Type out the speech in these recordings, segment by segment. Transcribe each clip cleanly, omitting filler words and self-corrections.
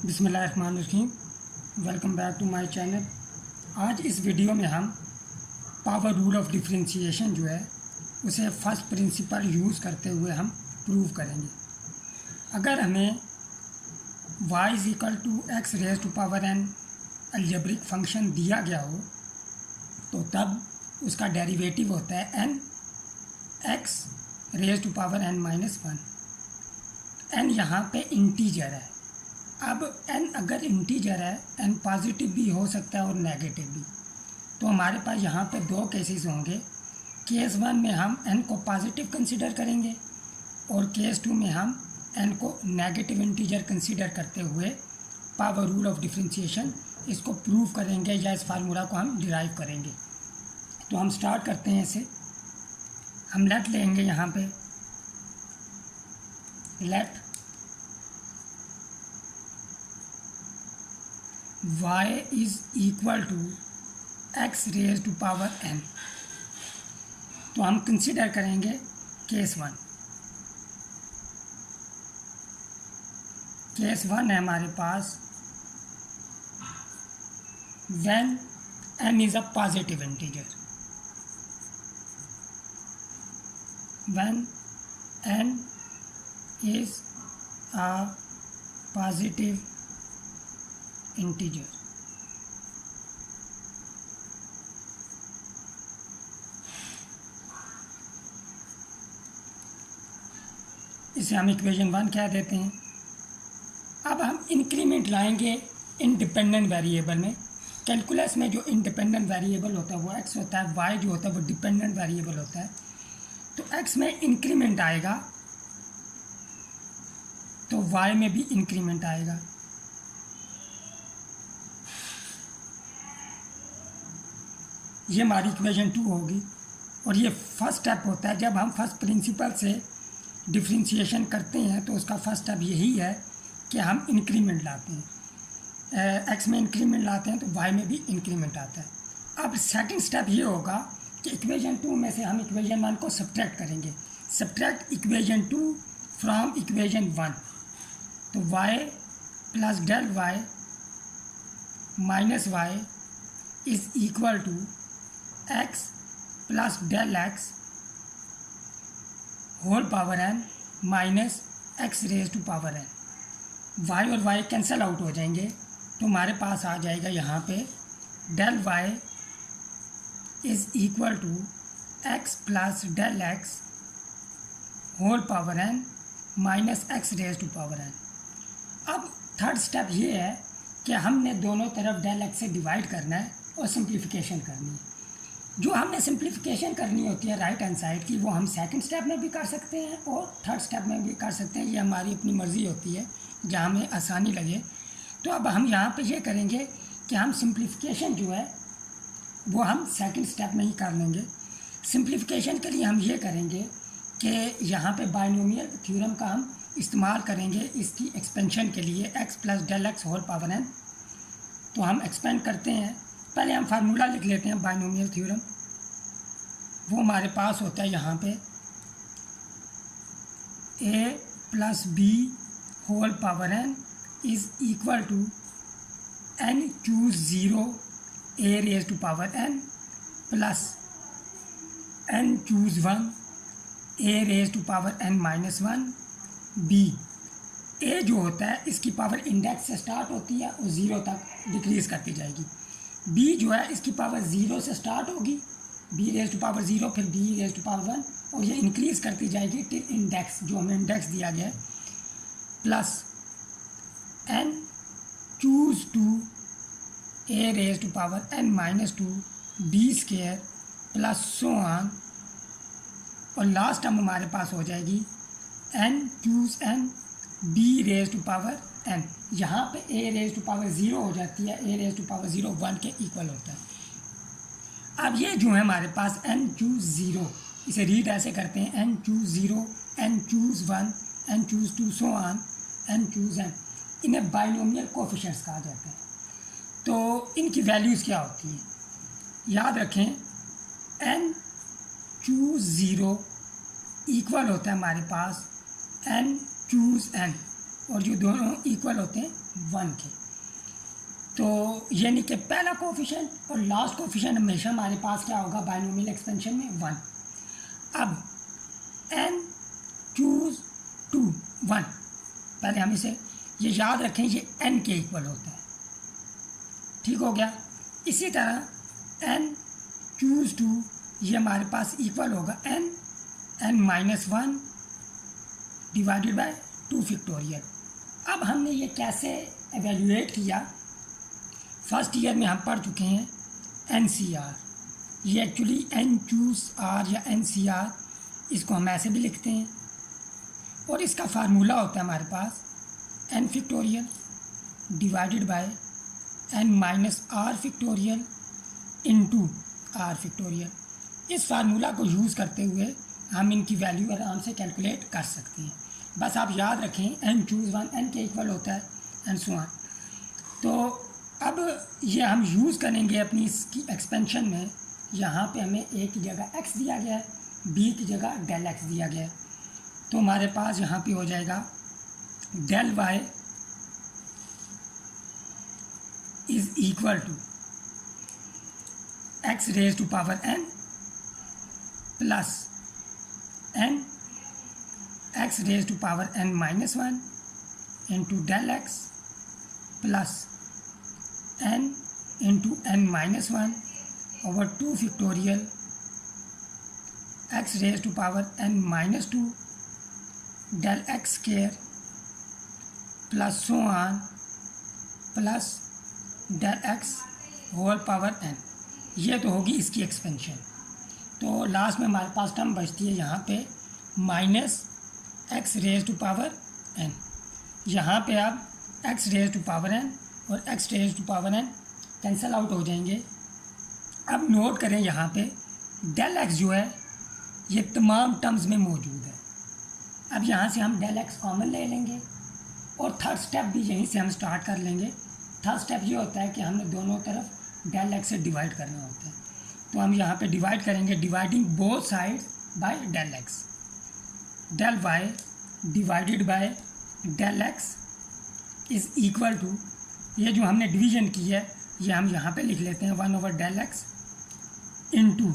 बिस्मिल्लाहिर्रहमानिर्रहीम। Welcome back to my channel. आज इस वीडियो में हम पावर रूल ऑफ डिफरेंशिएशन जो है उसे फर्स्ट प्रिंसिपल यूज़ करते हुए हम प्रूव करेंगे। अगर हमें y is equal to x raise to power n algebraic function दिया गया हो तो तब उसका डेरिवेटिव होता है n x raise to power n-1। n यहाँ पे इंटीजर है। अब n अगर इंटीजर है, n पॉजिटिव भी हो सकता है और नेगेटिव भी, तो हमारे पास यहाँ पे दो केसेस होंगे। केस 1 में हम n को पॉजिटिव कंसीडर करेंगे और केस 2 में हम n को नेगेटिव इंटीजर कंसीडर करते हुए पावर रूल ऑफ डिफरेंशिएशन इसको प्रूव करेंगे या इस फार्मूला को हम डिराइव करेंगे। तो हम स्टार्ट करते हैं इसे। हम लेट लेंगे यहाँ पे, let y is equal to x raise to power n। तो हम कंसीडर करेंगे केस 1। केस 1 है हमारे पास when n is a positive integer, when n is a positive integer। इसे हम इक्वेशन 1 कह देते हैं। अब हम इंक्रीमेंट लाएंगे इंडिपेंडेंट वेरिएबल में। कैलकुलस में जो इंडिपेंडेंट वेरिएबल होता है वो x होता है, y जो होता है वो डिपेंडेंट वेरिएबल होता है। तो x में इंक्रीमेंट आएगा तो y में भी इंक्रीमेंट आएगा। ये हमारी इक्वेशन 2 होगी। और ये फर्स्ट स्टेप होता है। जब हम फर्स्ट प्रिंसिपल से डिफरेंशिएशन करते हैं तो उसका फर्स्ट स्टेप यही है कि हम इंक्रीमेंट लाते हैं। एक्स में इंक्रीमेंट लाते हैं तो वाई में भी इंक्रीमेंट आता है। अब सेकंड स्टेप ये होगा कि इक्वेशन 2 में से हम इक्वेशन 1 को सब्ट्रैक्ट करेंगे। Subtract equation 2 from equation 1। तो y plus del y minus y is equal to x plus del x whole power n minus x raise to power n। y और y कैंसिल आउट हो जाएंगे तो हमारे पास आ जाएगा यहाँ पे del y is equal to x plus del x whole power n minus x raise to power n। अब थर्ड स्टेप ये है कि हमने दोनों तरफ डेल x से डिवाइड करना है और सिंप्लीफिकेशन करनी है। जो हमने सिंप्लीफिकेशन करनी होती है राइट हैंड साइड की, वो हम सेकंड स्टेप में भी कर सकते हैं और थर्ड स्टेप में भी कर सकते हैं। ये हमारी अपनी मर्ज़ी होती है, जहाँ हमें आसानी लगे। तो अब हम यहाँ पे ये करेंगे कि हम सिंप्लीफिकेशन जो है वो हम सेकंड स्टेप में ही कर लेंगे। सिंप्लीफिकेशन के लिए हम ये करेंगे कि यहाँ पे बाइनोमियल थ्योरम का हम इस्तेमाल करेंगे इसकी एक्सपेंशन के लिए, x plus del x whole power n। तो हम एक्सपेंड करते हैं। पहले हम फार्मूला लिख लेते हैं बाइनोमियल थ्योरम। वो हमारे पास होता है यहाँ पे a plus b whole power n is equal to n choose 0 a raise to power n plus n choose 1 a raise to power n-1 b। a जो होता है इसकी पावर इंडेक्स से स्टार्ट होती है और 0 तक डिक्रीज करती जाएगी। b जो है इसकी पावर 0 से स्टार्ट होगी, b रेज टू पावर 0, फिर b रेज टू पावर 1 और ये इंक्रीज करती जाएगी टिल इंडेक्स, जो हमें इंडेक्स दिया गया है, plus n choose 2 a raise to power n-2 b square plus so on. और लास्ट टर्म हमारे पास हो जाएगी n choose n b raise to power n। यहाँ पे a रेज टू पावर 0 हो जाती है, a रेज टू पावर 0 1 के इक्वल होता है। अब ये जो है हमारे पास n चूज 0, इसे रीड ऐसे करते हैं n choose 0, n choose 1, n choose 2 so on, n choose n। इन्हें बाइनोमियल कोएफिशिएंट्स कहा जाता है। तो इनकी वैल्यूज़ क्या होती हैं याद रखें। n चूज 0 इक्वल होता है हमारे पास n चूज n। और जो दोनों इक्वल होते हैं 1 के। तो यानी कि पहला कोफिशिएंट और लास्ट कोफिशिएंट हमेशा हमारे पास क्या होगा बाइनोमियल एक्सपेंशन में 1। अब n चूज 2 1, पहले हम इसे ये याद रखें, ये n के इक्वल होता है, ठीक हो गया। इसी तरह n चूज 2 ये हमारे पास इक्वल होगा n-1 डिवाइडेड बाय 2 फैक्टोरियल। अब हमने ये कैसे एवेल्यूएट किया, फर्स्ट ईयर में हम पढ़ चुके हैं NCR, ये एक्चुअली n चूज r या NCR, इसको हम ऐसे भी लिखते हैं, और इसका फार्मूला होता है हमारे पास n factorial divided by n-r factorial into r factorial. इस फार्मूला को यूज़ करते हुए हम इनकी वैल्यू आराम से कैलकुलेट कर सकते हैं। बस आप याद रखें n चूज़ 1 n के इक्वल होता है एंड सो ऑन। तो अब ये हम यूज़ करेंगे अपनी इसकी एक्सपेंशन में। यहाँ पे हमें a की जगह x दिया गया है, b की जगह डेल x दिया गया है, तो हमारे पास यहाँ पे हो जाएगा del y is equal to x raise to power n plus n x raise to power n-1 into del x plus n into n-1 over 2 factorial x raise to power n-2 del x square plus so on plus del x whole power n। ये तो होगी इसकी expansion. तो last में हमारे पास term बचती है यहाँ पे minus x raise to power n। यहाँ पे अब x raise to power n और x raise to power n cancel out हो जाएंगे। अब नोट करें यहाँ पे डेल x जो है ये तमाम टर्म्स में मौजूद है। अब यहाँ से हम डेल x कॉमन ले लेंगे और थर्ड स्टेप भी यहीं से हम स्टार्ट कर लेंगे। थर्ड स्टेप ये होता है कि हमने दोनों तरफ डेल x से डिवाइड करना होता है, तो हम यहाँ पे डिवाइड करेंगे, dividing both sides by del x। Del y divided by del x is equal to, ये जो हमने डिवीजन की है ये हम यहाँ पे लिख लेते हैं 1 ओवर डेल x इंटू,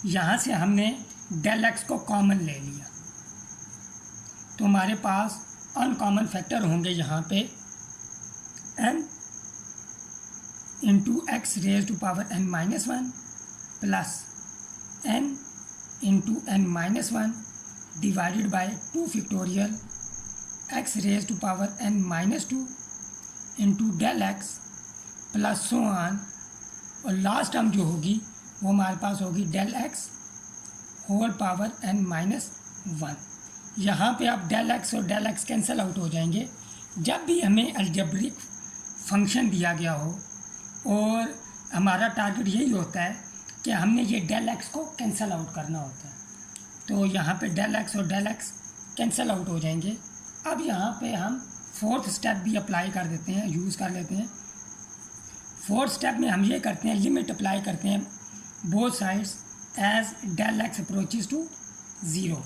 यहाँ से हमने डेल x को कॉमन ले लिया, तो हमारे पास अनकॉमन फैक्टर होंगे यहाँ पे n into x raise to power n-1 plus n into n-1 divided by 2 factorial x raise to power n-2 into del x plus so on, और लास्ट टर्म जो होगी वो हमारे पास होगी del x whole power n-1। यहाँ पे आप del x और डेल x कैंसिल आउट हो जाएंगे। जब भी हमें अलजेब्रिक फंक्शन दिया गया हो और हमारा टारगेट यही होता है कि हमने ये डेल x को कैंसिल आउट करना होता है, तो यहाँ पे डेल x और डेल x कैंसिल आउट हो जाएंगे। अब यहाँ पे हम फोर्थ स्टेप भी अप्लाई कर देते हैं, यूज़ कर लेते हैं। फोर्थ स्टेप में हम ये करते हैं, लिमिट अप्लाई करते हैं both sides as del x approaches to 0,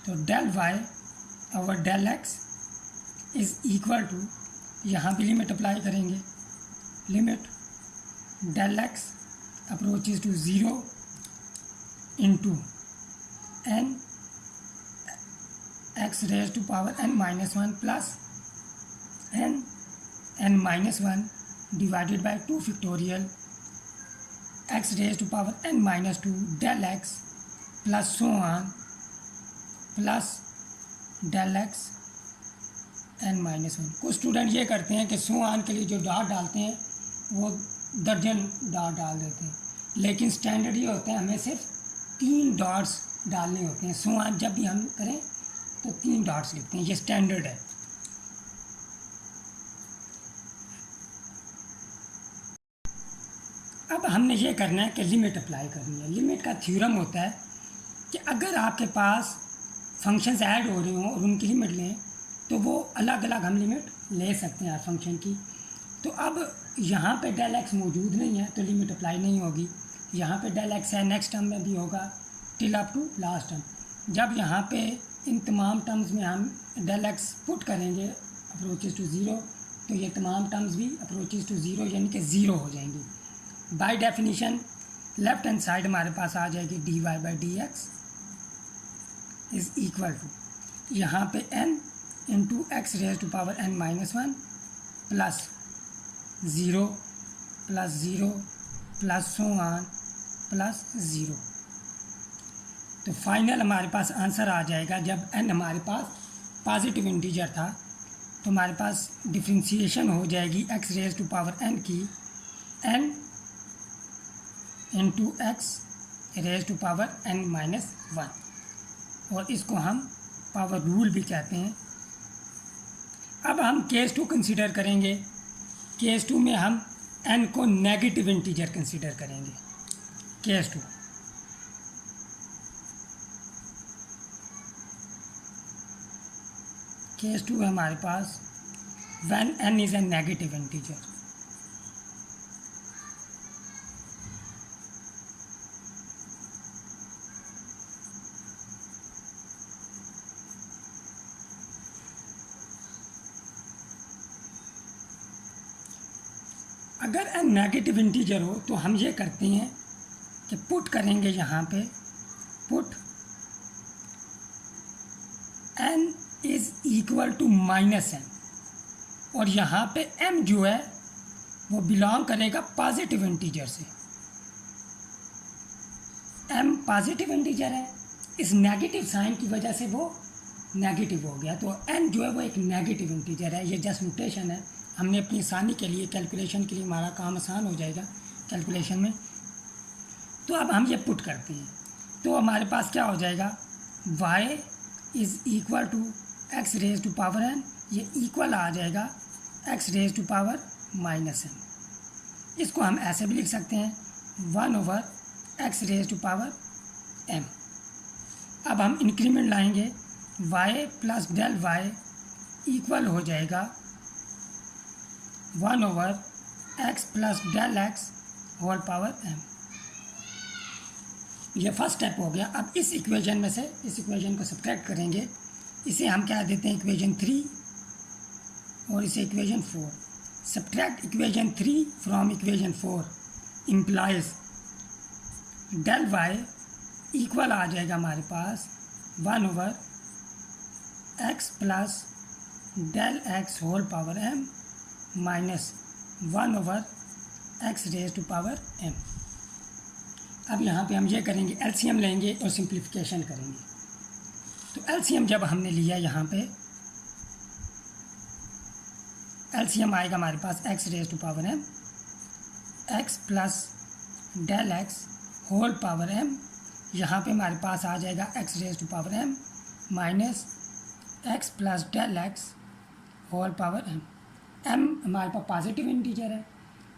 तो del y over del x is equal to, यहाँ भी लिमिट अप्लाई करेंगे, limit del x approaches to 0 into n x raise to power n-1 plus n-1 divided by 2 factorial x raise to power n-2 del x plus so on plus del x n-1। कुछ student ये करते हैं कि so on के लिए जो dot डालते हैं वो दर्जन डॉट डाल देते हैं, लेकिन स्टैंडर्ड ये होता है हमें सिर्फ 3 डॉट्स डालने होते हैं। सो ऑन जब भी हम करें तो 3 डॉट्स लिखते हैं, ये स्टैंडर्ड है। अब हमने ये करना है कि लिमिट अप्लाई करनी है। लिमिट का थ्योरम होता है कि अगर आपके पास फंक्शंस ऐड हो रहे हों और उनकी लिमिट लें तो वो अलग अलग हम लिमिट ले सकते हैं हर फंक्शन की। तो अब यहाँ पे डेल x मौजूद नहीं है तो लिमिट अप्लाई नहीं होगी। यहाँ पे डेल x है, नेक्स्ट टर्म में भी होगा till up to last term. जब यहाँ पे इन तमाम टर्म्स में हम डेल x पुट करेंगे अप्रोचेज टू ज़ीरो, तो ये तमाम टर्म्स भी अप्रोचेज टू ज़ीरो यानी कि ज़ीरो हो जाएंगी। By definition left hand side हमारे पास आ जाएगी dy by d x is equal to यहाँ पे n into x raise to power n minus one plus zero plus so on plus zero. तो फाइनल हमारे पास आंसर आ जाएगा, जब n हमारे पास पॉजिटिव इंटीजर था तो हमारे पास डिफ्रेंशिएशन हो जाएगी x raise to power n की n into x raise to power n minus one, और इसको हम पावर रूल भी कहते हैं। अब हम केस टू कंसीडर करेंगे। केस टू में हम n को नेगेटिव इंटीजर कंसीडर करेंगे। केस टू है हमारे पास when n is a negative integer. अगर n नेगेटिव इंटीजर हो तो हम ये करते हैं कि पुट करेंगे यहाँ पे, put n is equal to minus m, और यहाँ पे m जो है वो बिलोंग करेगा पॉजिटिव इंटीजर से। m पॉजिटिव इंटीजर है, इस नेगेटिव साइन की वजह से वो नेगेटिव हो गया, तो n जो है वो एक नेगेटिव इंटीजर है। ये जस्ट नोटेशन है, हमने अपनी आसानी के लिए, कैलकुलेशन के लिए, हमारा काम आसान हो जाएगा कैलकुलेशन में। तो अब हम ये पुट करते हैं, तो हमारे पास क्या हो जाएगा, y is equal to x raise to power n, ये इक्वल आ जाएगा x raise to power minus n। इसको हम ऐसे भी लिख सकते हैं 1/x raise to power m। अब हम इंक्रीमेंट लाएंगे, y plus del y equal हो जाएगा 1/x plus del x whole power m। ये फर्स्ट स्टेप हो गया। अब इस इक्वेशन में से इस इक्वेशन को सब्ट्रैक्ट करेंगे, इसे हम क्या देते हैं इक्वेशन 3 और इसे equation 4। Subtract equation 3 from equation 4 implies del y equal आ जाएगा हमारे पास 1/x plus del x whole power m minus 1/x raise to power m। अब यहाँ पे हम ये करेंगे, एलसीएम लेंगे और सिंप्लीफिकेशन करेंगे। तो एलसीएम जब हमने लिया, यहाँ पे एलसीएम आएगा हमारे पास x raise to power m, x plus del x whole power m, यहाँ पे हमारे पास आ जाएगा x raise to power m minus x plus del x whole power m। m हमारे पास पॉजिटिव इंटीजर है,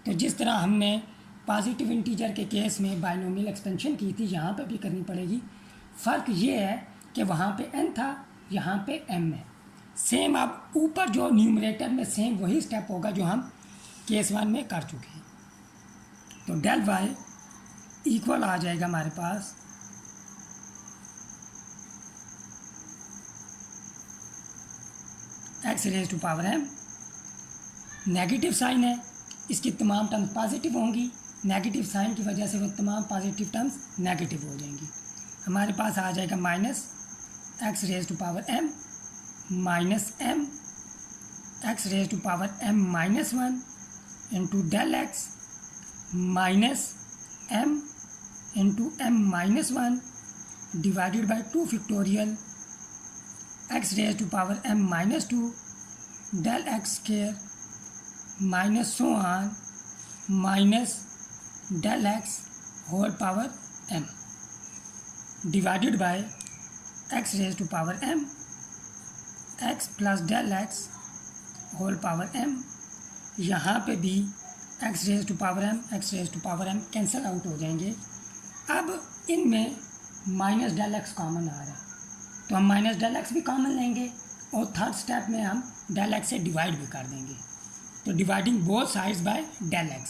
तो जिस तरह हमने पॉजिटिव इंटीजर के केस में बाइनोमियल एक्सपेंशन की थी, यहाँ पे भी करनी पड़ेगी। फ़र्क ये है कि वहाँ पे n था, यहाँ पे m है। सेम अब ऊपर जो न्यूमरेटर में सेम वही स्टेप होगा जो हम केस 1 में कर चुके हैं। तो डेल y इक्वल आ जाएगा हमारे पास x raise to power m। Negative sign है, इसकी तमाम टर्म्स पॉजिटिव होंगी, नेगेटिव साइन की वजह से वो तमाम पॉजिटिव टर्म्स नेगेटिव हो जाएंगी। हमारे पास आ जाएगा minus x raise to power m minus m x raise to power m minus 1 into del x minus m into m minus 1 divided by 2 factorial x raise to power m minus 2 del x square minus so on minus del x whole power m divided by x raise to power m x plus del x whole power m। यहाँ पे भी x raise to power m cancel out हो जाएंगे। अब इनमें minus del x common आ रहा है, तो हम माइनस डेल x भी कॉमन लेंगे और थर्ड स्टेप में हम डेल x से डिवाइड भी कर देंगे। तो dividing both sides by del x,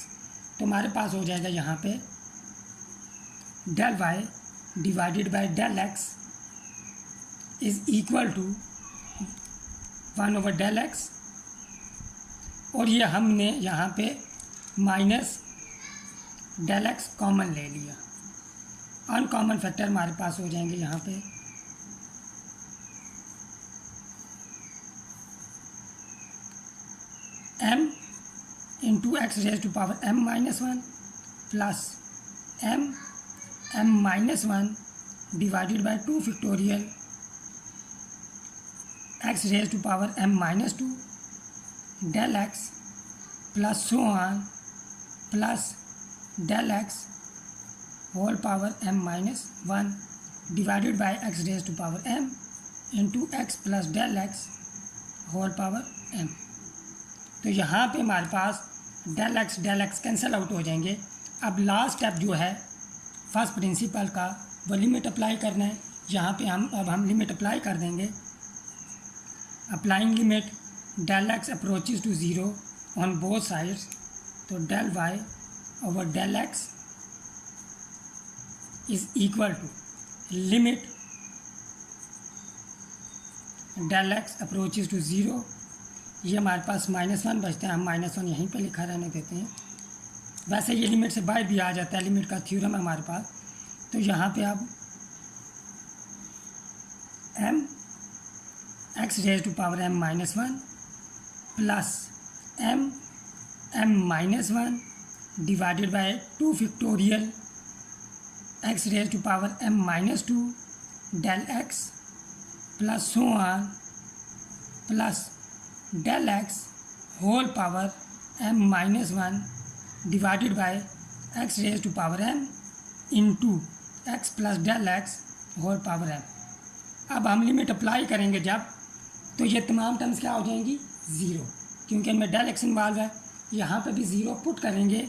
तो हमारे पास हो जाएगा यहाँ पे del y divided by del x is equal to 1/डेल x और ये हमने यहाँ पे माइनस डेल एक्स कॉमन ले लिया। अनकॉमन फैक्टर हमारे पास हो जाएंगे यहाँ पे m into x raise to power m minus one plus m minus one divided by 2 factorial x raise to power m minus two del x plus so on plus del x whole power m minus one divided by x raise to power m into x plus del x whole power m। तो यहाँ पे हमारे पास del x cancel out हो जाएंगे। अब last step जो है फर्स्ट प्रिंसिपल का वो लिमिट अप्लाई करना है। यहाँ पे हम लिमिट अप्लाई कर देंगे। Applying limit del x approaches to zero on both sides, तो del y over del x is equal to limit del x approaches to zero. ये हमारे पास माइनस वन बचता है, हम माइनस वन यहीं पे लिखा रहने देते हैं। वैसे ये लिमिट से बाहर भी आ जाता है, लिमिट का थ्योरम है हमारे पास। तो यहाँ पे आप m x raise to power m minus one plus m minus one divided by 2 factorial x raise to power m minus two del x plus so on plus del x whole power m minus one divided by x raise to power m into x plus del x whole power m। अब हम limit apply करेंगे जब, तो ये तमाम terms क्या हो जाएंगी ज़ीरो, क्योंकि इनमें डेल एक्स इन्वॉल्व है। यहाँ पे भी ज़ीरो पुट करेंगे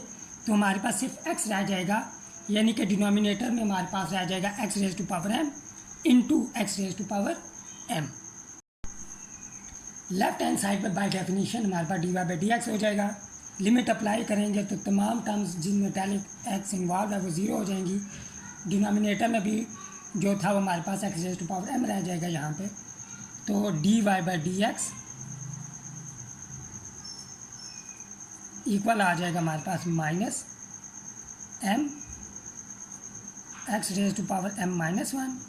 तो हमारे पास सिर्फ x रह जाएगा, यानी कि डिनोमिनेटर में हमारे पास रह जाएगा x raise to power m into x raise to power m। Left hand side पर बाय डेफिनेशन हमारे पास d y by d x हो जाएगा। लिमिट अप्लाई करेंगे तो तमाम टर्म्स जिनमें डेल एक्स इन्वॉल्व है वो ज़ीरो हो जाएंगी। डिनोमिनेटर में भी जो था वो हमारे पास x raise to power m रह जाएगा यहाँ पे। तो d y by d x equal आ जाएगा हमारे पास minus m x raise to power m minus one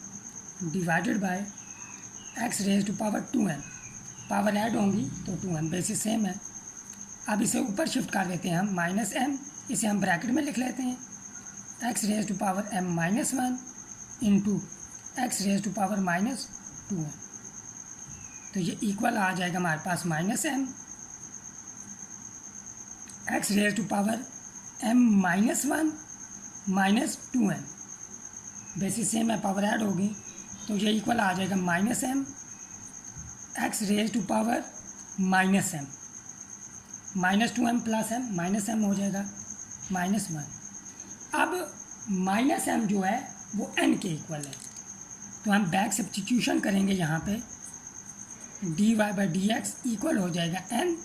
divided by x raise to power 2m। Power add होंगी तो 2m, बेसिस सेम है। अब इसे ऊपर शिफ्ट कर देते हैं हम, माइनस m, इसे हम ब्रैकेट में लिख लेते हैं x raise to power m minus one into x raise to power minus 2m। तो ये इक्वल आ जाएगा हमारे पास minus m x raise to power m minus one minus 2m, basis same है, पावर ऐड होगी तो ये इक्वल आ जाएगा minus m x raise to power minus m minus 2m plus m minus m हो जाएगा माइनस वन। अब minus m जो है वो n के इक्वल है, तो हम बैक सब्स्टिट्यूशन करेंगे यहाँ पे। D y by d x equal हो जाएगा n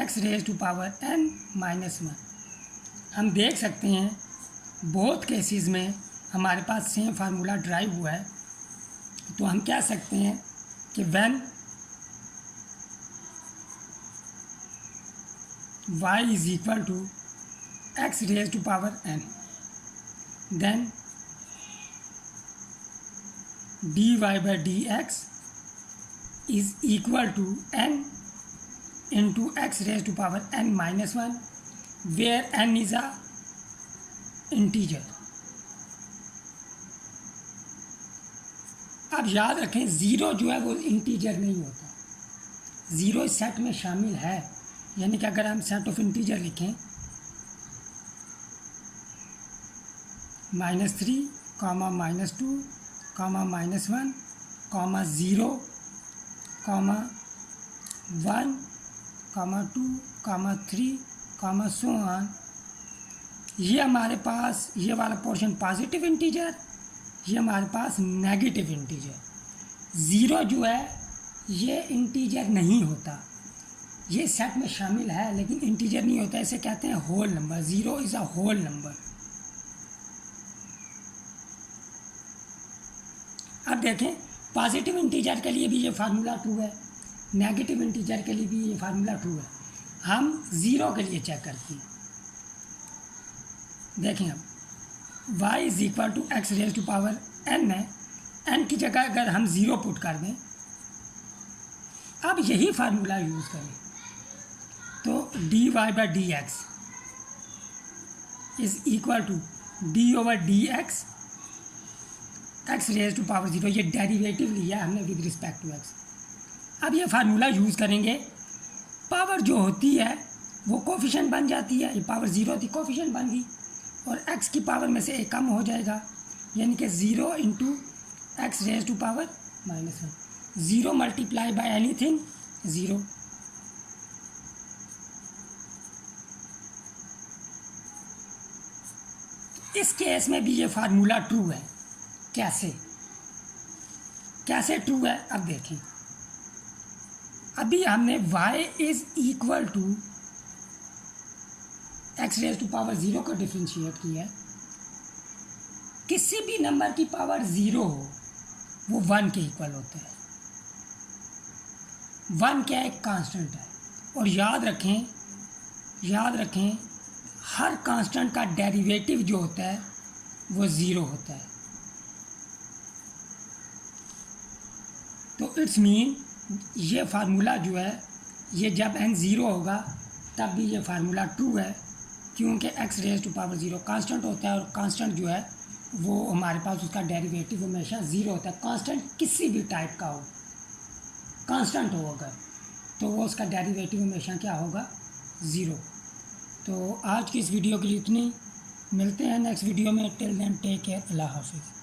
x raise to power n minus one. हम देख सकते हैं बोथ केसेस में हमारे पास सेम फार्मूला ड्राइव हुआ है। तो हम कह सकते हैं कि when y is equal to x raise to power n, then d y by d x is equal to n into x raise to power n minus one, where n is a integer. अब याद रखें zero जो है वो integer नहीं होता, zero इस set में शामिल है। यानी कि अगर हम सेट ऑफ इंटीजर लिखें -3, -2, -1, -0, 1, 2, 3, सो ऑन, ये हमारे पास ये वाला पोर्शन पॉजिटिव इंटीजर, ये हमारे पास नेगेटिव इंटीजर। ज़ीरो जो है ये इंटीजर नहीं होता, ये सेट में शामिल है लेकिन इंटीजर नहीं होता, इसे कहते हैं whole number. Zero is a whole number. अब देखें पॉजिटिव इंटीजर के लिए भी ये फार्मूला ट्रू है। नेगेटिव इंटीजर के लिए भी ये फार्मूला ट्रू है। हम ज़ीरो के लिए चेक करते हैं। देखें अब y is equal to x raise to power n है, n की जगह अगर हम ज़ीरो पुट कर दें, अब यही फार्मूला यूज़ करें तो dy by d x is equal to d over d x x raise to power zero, ये डेरिवेटिव लिया हमने विद रिस्पेक्ट टू एक्स। अब ये फार्मूला यूज़ करेंगे, पावर जो होती है वो कोफिशिएंट बन जाती है, ये पावर ज़ीरो थी कोफिशिएंट बन गई और x की पावर में से एक कम हो जाएगा, यानी कि zero into x raise to power -1, zero multiply by anything zero. इस केस में भी ये फार्मूला ट्रू है। कैसे ट्रू है अब देखें। अभी हमने y is equal to x raise to power zero का डिफ्रेंशिएट किया है। किसी भी नंबर की पावर ज़ीरो हो वो 1 के इक्वल होता है। 1 क्या एक कांस्टेंट है, और याद रखें हर कांस्टेंट का डेरिवेटिव जो होता है वो ज़ीरो होता है। तो इट्स मीन ये फार्मूला जो है ये जब n ज़ीरो होगा तब भी ये फार्मूला ट्रू है, क्योंकि x raise to power zero constant होता है और कांस्टेंट जो है वो हमारे पास उसका डेरिवेटिव हमेशा ज़ीरो होता है। कांस्टेंट किसी भी टाइप का हो, कांस्टेंट हो अगर, तो वो उसका डेरिवेटिव हमेशा क्या होगा, ज़ीरो। तो आज की इस वीडियो के लिए इतनी, मिलते हैं नेक्स्ट वीडियो में। टिल देन टेक केयर, अल्लाह हाफिज़।